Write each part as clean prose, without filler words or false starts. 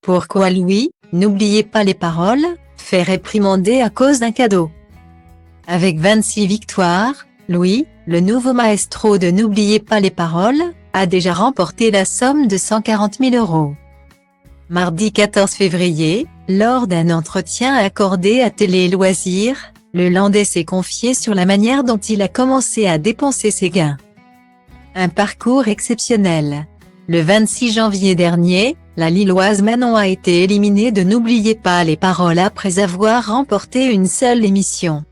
Pourquoi Louis, n'oubliez pas les paroles, fait réprimander à cause d'un cadeau. Avec 26 victoires, Louis, le nouveau maestro de N'oubliez pas les paroles, a déjà remporté la somme de 140 000 €. Mardi 14 février, lors d'un entretien accordé à Télé Loisirs, le Landais s'est confié sur la manière dont il a commencé à dépenser ses gains. Un parcours exceptionnel. Le 26 janvier dernier, la Lilloise Manon a été éliminée de N'oubliez pas les paroles après avoir remporté une seule émission.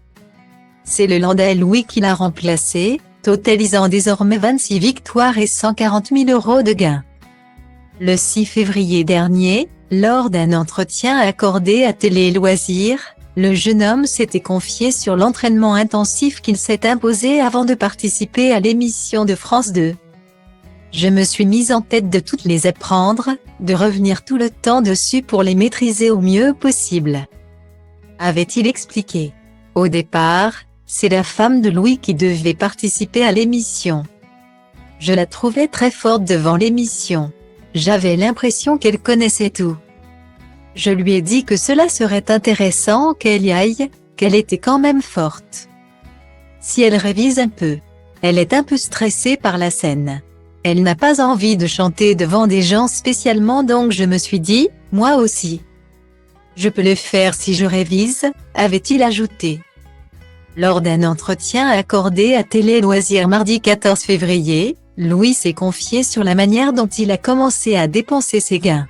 C'est le Landais Louis qui l'a remplacé, totalisant désormais 26 victoires et 140 000 € de gains. Le 6 février dernier, lors d'un entretien accordé à Télé Loisirs, le jeune homme s'était confié sur l'entraînement intensif qu'il s'est imposé avant de participer à l'émission de France 2. Je me suis mise en tête de toutes les apprendre, de revenir tout le temps dessus pour les maîtriser au mieux possible, avait-il expliqué. Au départ, c'est la femme de Louis qui devait participer à l'émission. Je la trouvais très forte devant l'émission. J'avais l'impression qu'elle connaissait tout. Je lui ai dit que cela serait intéressant qu'elle y aille, qu'elle était quand même forte. Si elle révise un peu, elle est un peu stressée par la scène. Elle n'a pas envie de chanter devant des gens spécialement, donc je me suis dit, moi aussi. Je peux le faire si je révise, avait-il ajouté. Lors d'un entretien accordé à Télé Loisirs mardi 14 février, Louis s'est confié sur la manière dont il a commencé à dépenser ses gains.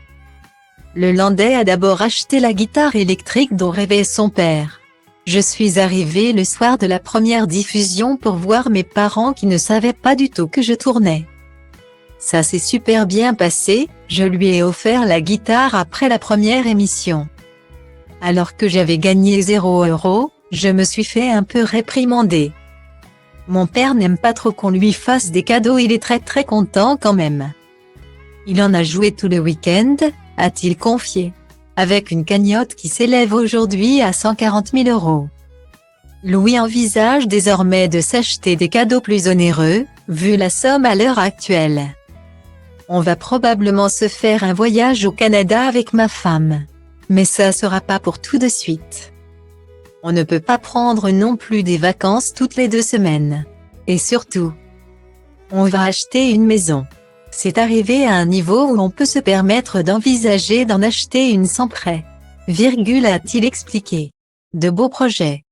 Le Landais a d'abord acheté la guitare électrique dont rêvait son père. Je suis arrivé le soir de la première diffusion pour voir mes parents qui ne savaient pas du tout que je tournais. Ça s'est super bien passé, je lui ai offert la guitare après la première émission. Alors que j'avais gagné 0 €, je me suis fait un peu réprimander. Mon père n'aime pas trop qu'on lui fasse des cadeaux, il est très content quand même. Il en a joué tout le week-end, a-t-il confié. Avec une cagnotte qui s'élève aujourd'hui à 140 000 €. Louis envisage désormais de s'acheter des cadeaux plus onéreux, vu la somme à l'heure actuelle. On va probablement se faire un voyage au Canada avec ma femme. Mais ça sera pas pour tout de suite. On ne peut pas prendre non plus des vacances toutes les 2 semaines. Et surtout, on va acheter une maison. C'est arrivé à un niveau où on peut se permettre d'envisager d'en acheter une sans prêt. A-t-il expliqué. De beaux projets.